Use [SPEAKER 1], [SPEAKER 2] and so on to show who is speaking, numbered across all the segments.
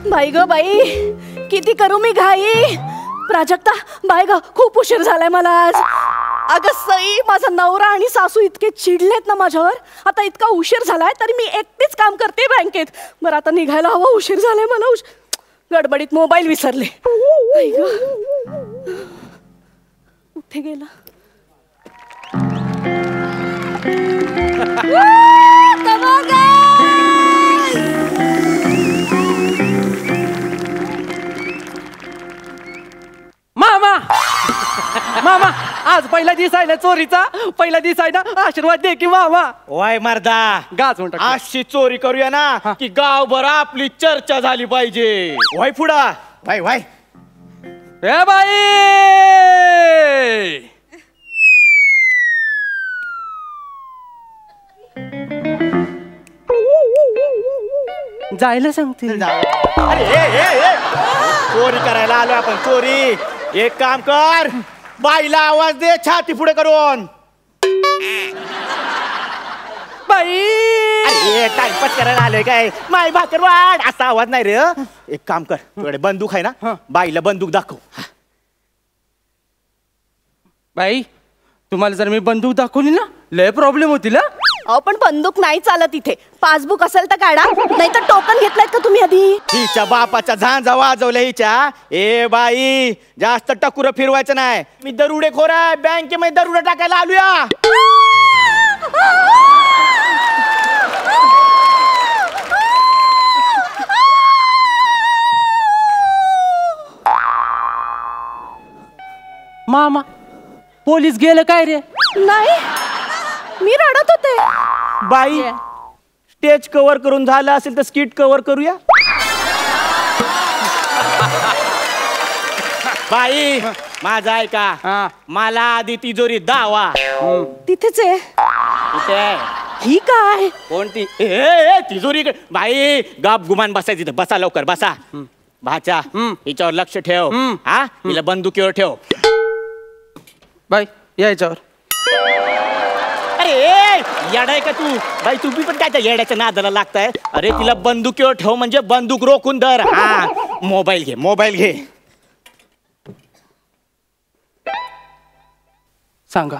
[SPEAKER 1] बाई ग बाई, किती करू मी घाई. प्राजक्ता, बाय ग, खूप उशीर झालाय मला आज. अगं सई, माझा नवरा आणि सासू इतके चिडलेत ना माझ्यावर. आता इतका उशीर झालाय तरी मी एकटीच काम करते बँकेत. बरं आता निघायला हवं, उशीर झालाय मला. गडबडीत मोबाईल विसरले. कुठे गेला?
[SPEAKER 2] मामा मामा, आज पहिला दिवस आहे ना चोरीचा. पहिला दिवस आहे ना, आशीर्वाद दे की मामा.
[SPEAKER 3] वाय मर्दा,
[SPEAKER 2] गाच म्हणतो
[SPEAKER 3] अशी चोरी करूया ना की गावभर आपली चर्चा झाली पाहिजे. वाय पुढा, वाय वाय.
[SPEAKER 2] ए बाई, जायला सांगते.
[SPEAKER 3] अरे ए, चोरी करायला आलो आपण, चोरी. एक काम कर, बाईला आवाज दे छाती पुढे करून.
[SPEAKER 2] बाई,
[SPEAKER 3] अरे टाइमपास करायला आलोय काय? माय भाकर वाढ असा आवाज नाही रे. एक काम कर, तुझ्याकडे बंदूक आहे ना, बाईला बंदूक दाखव.
[SPEAKER 2] बाई, तुम्हाला जर मी बंदूक दाखवली ना, लय प्रॉब्लेम होतील.
[SPEAKER 1] अहो पण बंदूक नाही चालत इथे. पासबुक असेल तर काढा, नाही तर टोकन घेतलायत का तुम्ही आधी?
[SPEAKER 3] हिच्या बापाच्या झांजा वाजवल्या हिच्या. ए बाई, जास्त टकुर फिरवायचं नाही. मी दरोडेखोर आहे, बँकेमध्ये दरोडा टाकायला आलोया.
[SPEAKER 2] मामा, पोलीस गेलं काय रे?
[SPEAKER 1] नाही, मी रडत होते.
[SPEAKER 3] बाई, स्टेज कव्हर करून झालं असेल तर स्किट कव्हर करूया. बाई, माझा ऐका, मला आधी तिजोरी दावा.
[SPEAKER 1] तिथेच आहे.
[SPEAKER 3] कुठे आहे?
[SPEAKER 1] ही काय?
[SPEAKER 3] कोणती? ए तिजोरी. बाई, गाप गुमान बसायची तिथं. बसा लवकर, बसा. भाचा, हिच्यावर लक्ष ठेव. हा, हिला बंदुकीवर ठेव.
[SPEAKER 2] बाई, याच्यावर.
[SPEAKER 3] अरे येडाय का तू? बाई, तुम्ही पण काय त्या येड्याच्या नादाला लागताय? अरे तिला बंदुकीवर ठेव म्हणजे बंदूक रोखून धर. हा, मोबाईल घे, मोबाईल घे.
[SPEAKER 2] सांगा.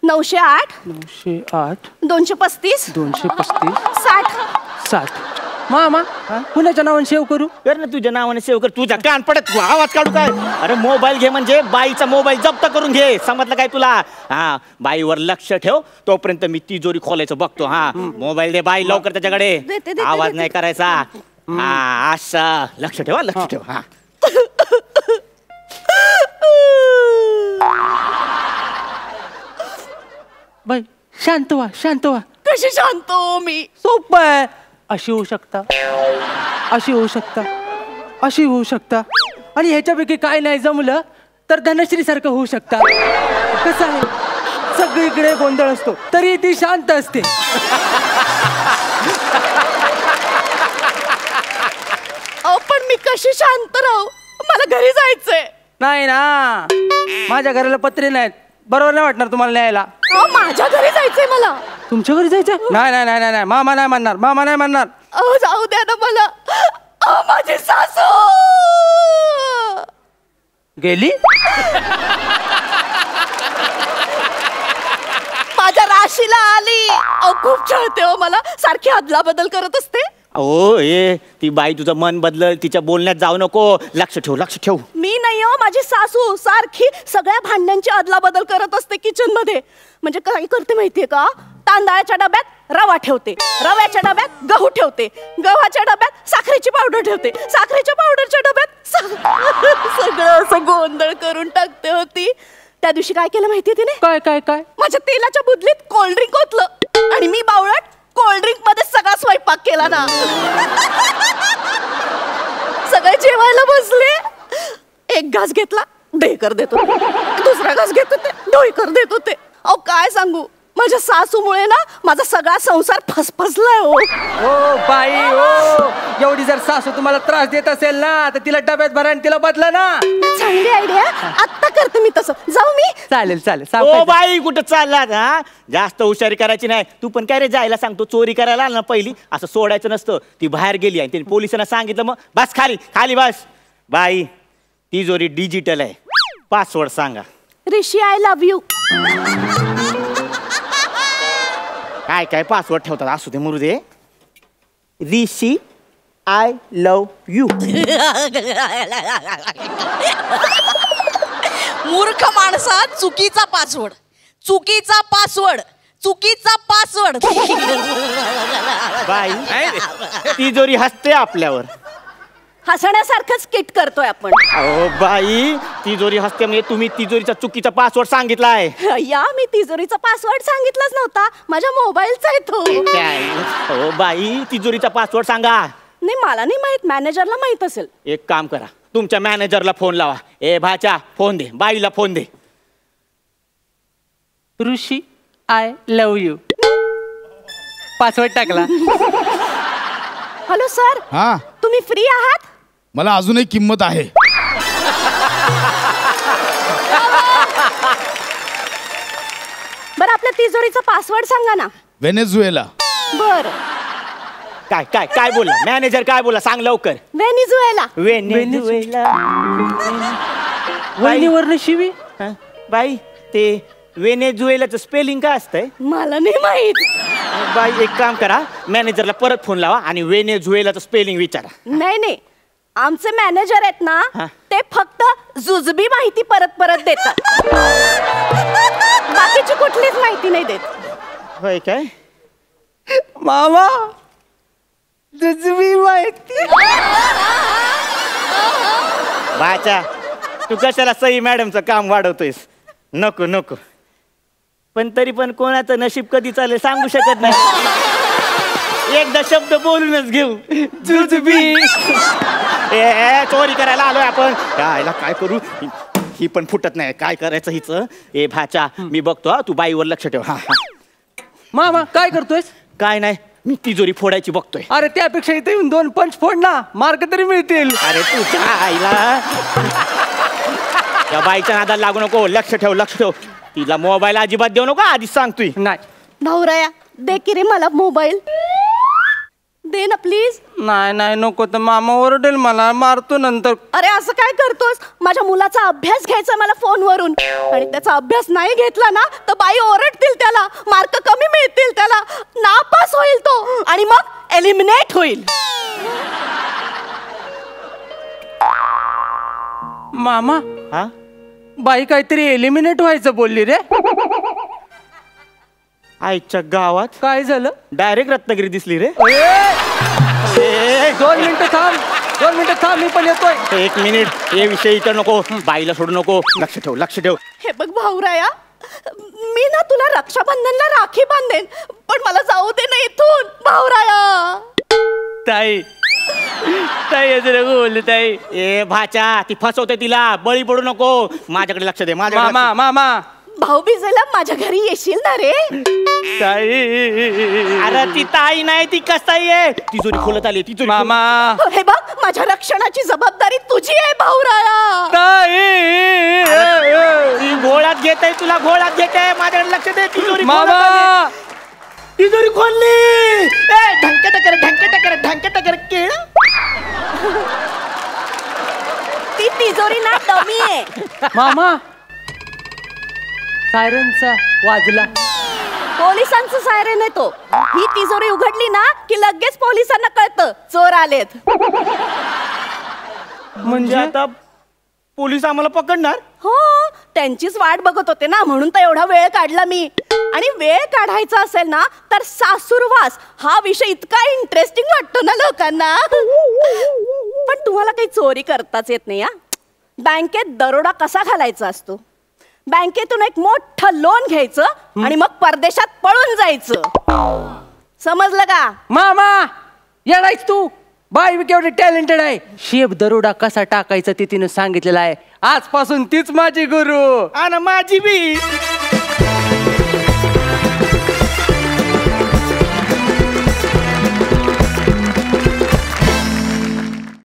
[SPEAKER 1] 908
[SPEAKER 2] 908
[SPEAKER 1] 235
[SPEAKER 2] 235
[SPEAKER 1] 60
[SPEAKER 2] 60. मामा, कुणाच्या नावाने सेव्ह करू?
[SPEAKER 3] कर ना तुझ्या नावाने सेव्ह कर. तुझ्या कान पडत आवाज काढू काय? अरे मोबाईल घे म्हणजे बाईचा मोबाईल जप्त करून घे. समजलं काय तुला? हा, बाईवर लक्ष ठेव. तोपर्यंत मी तिजोरी खोलायचं बघतो. हा, मोबाईल दे बाई लवकर त्याच्याकडे. आवाज नाही करायचा. हा, असं लक्ष ठेवा, लक्ष ठेव. हा,
[SPEAKER 2] बाई शांत व्हा, शांत व्हा.
[SPEAKER 1] कशी शांत हो मी?
[SPEAKER 2] सोपं आहे. अशी होऊ शकता, अशी होऊ शकता, अशी होऊ शकता, आणि ह्याच्यापैकी काय नाही जमलं तर धनश्री सारखं होऊ शकता. कसं आहे, सगळीकडे गोंधळ असतो तरी ती शांत असते.
[SPEAKER 1] पण मी कशी शांत राहू? मला घरी जायचंय.
[SPEAKER 2] नाही ना, माझ्या घराला पत्रे नाहीत. बरोबर नाही वाटणार तुम्हाला न्यायला.
[SPEAKER 1] माझ्या घरी जायचंय मला.
[SPEAKER 2] तुमच्या घरी जायचंय? नाही नाही नाही नाही, मामा नाही म्हणणार, मामा नाही म्हणणार.
[SPEAKER 1] जाऊ द्या ना मला. माझी सासू
[SPEAKER 2] गेली.
[SPEAKER 1] माझ्या राशीला आली. खूप छळते हो मला, सारखी अदला बदल करत असते.
[SPEAKER 3] ओ ती बाई तुझं मन बदलल, तिच्या बोलण्यात जाऊ नको. लक्ष ठेव, लक्ष ठेव.
[SPEAKER 1] मी नाही हो, माझी सासू सारखी सगळ्या भांड्यांची अदला बदल करत असते किचन मध्ये. म्हणजे काय करते माहितीये का? तांदळाच्या डब्यात रवा ठेवते, रव्याच्या डब्यात गहू ठेवते, गव्हाच्या डब्यात साखरेची पावडर ठेवते, साखरेच्या पावडरच्या डब्यात सगळं असं गोंधळ करून टाकते होती. त्या दिवशी काय केलं माहितीये तिने?
[SPEAKER 2] काय काय काय?
[SPEAKER 1] माझ्या तेलाच्या बुदलीत कोल्ड्रिंक ओतलं आणि मी बावळट कोल्ड्रिंक मध्ये सगळा स्वयंपाक केला ना. सगळे जेवायला बसले. एक घास घेतला, ढेकर देत होते. दुसरा घास घेत होते, ढोईकर देत होते. अहो काय सांगू, माझ्या सासूमुळे ना माझा सगळा संसार फसफसलाय हो.
[SPEAKER 2] ओ बाई ओ, एवढी जर सासू तुम्हाला त्रास देत असेल ना तर तिला डब्यात भरा आणि तिला बदला ना.
[SPEAKER 1] चांगली आयडिया. आत्ता करते मी तसं. जाऊ मी.
[SPEAKER 2] चालेल चालेल
[SPEAKER 3] ओ
[SPEAKER 2] सावकाश.
[SPEAKER 3] बाई कुठं चाललात हा? जास्त हुशारी करायची नाही. तू पण काय रे जायला सांगतो चोरी करायला आला ना पहिली असं सोडायचं नसतं. ती बाहेर गेली आणि त्यांनी पोलिसांना सांगितलं मग बस खाली खाली बस. बाई तिजोरी डिजिटल आहे. पासवर्ड सांगा.
[SPEAKER 1] ऋषी आय लव्ह यू.
[SPEAKER 3] काय काय पासवर्ड ठेवतात असू दे मुरू दे. ऋषी आय लव्ह यू.
[SPEAKER 4] मूर्ख माणसा, चुकीचा पासवर्ड, चुकीचा पासवर्ड, चुकीचा पासवर्ड.
[SPEAKER 3] बाई तिजोरी हसते आपल्यावर.
[SPEAKER 1] हसण्यासारखंच किट करतोय आपण.
[SPEAKER 3] अहो बाई तिजोरी हसते म्हणजे तुम्ही तिजोरीचा चुकीचा पासवर्ड सांगितलाय.
[SPEAKER 1] या मी तिजोरीचा पासवर्ड सांगितलाच नव्हता. माझ्या मोबाईलचा आहे तो.
[SPEAKER 3] हो बाई तिजोरीचा पासवर्ड सांगा.
[SPEAKER 1] नाही मला नाही माहित, मॅनेजरला माहित असेल.
[SPEAKER 3] एक काम करा तुमच्या मॅनेजरला फोन लावा. ए भाच्या फोन दे. बाईला phone they.
[SPEAKER 2] Rishi I love you. Password टाकला.
[SPEAKER 1] हॅलो सर,
[SPEAKER 5] हा,
[SPEAKER 1] तुम्ही फ्री आहात?
[SPEAKER 5] मला अजूनही किंमत आहे.
[SPEAKER 1] बरं आपल्या तिजोरीचा पासवर्ड सांगा ना.
[SPEAKER 5] व्हेनेझुएला.
[SPEAKER 1] बर.
[SPEAKER 3] काय काय काय बोला मॅनेजर काय बोला सांग लवकर.
[SPEAKER 1] व्हेनेझुएला.
[SPEAKER 3] व्हेनेझुएला.
[SPEAKER 2] वहिनीवरनं शिवी.
[SPEAKER 3] हं? बाई ते व्हेनेझुएलाचं स्पेलिंग काय असतंय?
[SPEAKER 1] मला नाही माहित.
[SPEAKER 3] बाई एक काम करा मॅनेजरला परत फोन लावा आणि व्हेनेझुएलाचं स्पेलिंग विचारा.
[SPEAKER 1] नाही नाही, आमचे मॅनेजर आहेत ना
[SPEAKER 3] हा.
[SPEAKER 1] ते फक्त जुजबी माहिती परत परत देतात. बाकीची कुठलीच माहिती नाही देत.
[SPEAKER 3] होय काय?
[SPEAKER 2] मामा जुजबी माहिती.
[SPEAKER 3] बाचा तू कशाला सई मॅडमचं काम वाढवतोयस? नको नको. पण तरी पण कोणाचं नशीब कधी चालेल सांगू शकत नाही. एकदा शब्द बोलूनच घेऊ. जुजबी. ए चोरी करायला आलोय आपण. यायला काय करू? ही पण फुटत नाही. काय करायचं हिचं? ए भाचा मी बघतो हा, तू बाईवर लक्ष ठेव. हा हा.
[SPEAKER 2] मामा काय करतोयस?
[SPEAKER 3] काय नाही मी तिजोरी फोडायची बघतोय.
[SPEAKER 2] अरे त्यापेक्षा इथे येऊन 2 पंच फोड ना, मार्क तरी मिळतील.
[SPEAKER 3] अरे तुझ्या आईला या बाईच्या नादाला लागू नको. लक्ष ठेव लक्ष ठेव. तिला मोबाईल अजिबात देऊ नको आधीच सांगतोय.
[SPEAKER 2] नाही
[SPEAKER 1] भाऊराया दे की रे मला मोबाईल. दे ना प्लीज.
[SPEAKER 2] नाही नाही नको, तर मामा ओरडेल मला, मारतो नंतर.
[SPEAKER 1] अरे असं काय करतोस? माझ्या मुलाचा अभ्यास घ्यायचा मला फोनवरून आणि त्याचा अभ्यास नाही घेतला ना तर बाई ओरडतील त्याला, मार्क कमी मिळतील त्याला, नापास होईल तो आणि मग एलिमिनेट होईल.
[SPEAKER 2] मामा
[SPEAKER 3] हा
[SPEAKER 2] बाई काहीतरी एलिमिनेट व्हायचं बोलली रे.
[SPEAKER 3] आईच्या गावात
[SPEAKER 2] काय झालं?
[SPEAKER 3] डायरेक्ट रत्नागिरी दिसली रे.
[SPEAKER 2] ए, 2 मिनिटं थांब, 2 मिनिटं थांब, मी पण येतोय.
[SPEAKER 3] 1 मिनिट. हे विषय इथं नको. बाईला सोडू नको. लक्ष ठेव लक्ष ठेव.
[SPEAKER 1] हे बघ भाऊराया, मी ना तुला रक्षाबंधनला राखी बांधेन पण मला जाऊ दे ना इथून. भाऊराया
[SPEAKER 2] ताई ताई असं नको बोलले ताई.
[SPEAKER 3] ए भाचा ती फसवते तिला. बळी पडू नको. माझ्याकडे लक्ष दे. माझ्याकडे
[SPEAKER 2] मामा मामा
[SPEAKER 1] भाऊबीजेला माझ्या घरी येशील ना रे?
[SPEAKER 2] ताई.
[SPEAKER 3] अरे ती ताई नाही ती कसाई आहे. तिजोरी खोलत आली. तिजोरी
[SPEAKER 2] मामा
[SPEAKER 1] हे बघ माझ्या रक्षणाची जबाबदारी तुझी आहे भाऊराया.
[SPEAKER 2] ताई.
[SPEAKER 3] ती घोळात घेत आहे. तुला घोळात घेत आहे. माझ्याकडे लक्ष दे. तिजोरी
[SPEAKER 2] मामा
[SPEAKER 3] तिजोरी खोलली. ढंके टकर ढंके टकर ढंके टकर केळ.
[SPEAKER 1] ती तिजोरी ना डमी आहे.
[SPEAKER 2] मामा सायरनचा वाजला.
[SPEAKER 1] पोलिसांचं सायरन आहे तो. ही तिजोरी उघडली ना की लगेच पोलिसांना कळतं चोर आलेत.
[SPEAKER 3] म्हणजे आता पोलीस आम्हाला पकडणार?
[SPEAKER 1] हो त्यांचीच वाट बघत होते ना, म्हणून तर एवढा वेळ काढला मी. आणि वेळ काढायचा असेल ना तर सासूरवास हा विषय इतका इंटरेस्टिंग वाटतो ना लोकांना. पण तुम्हाला काही चोरी करताच येत नाही. बँकेत दरोडा कसा घालायचा असतो? बँकेतून एक मोठं लोन घ्यायचं आणि मग परदेशात पळून जायचं. समजलं का?
[SPEAKER 2] मामा येडायच तू. बाई केवढी टॅलेंटेड आहे. शेप दरोडा कसा टाकायचा ते तिने सांगितलेलं आहे. आजपासून तीच माझी गुरु.
[SPEAKER 3] आणि माझी बी.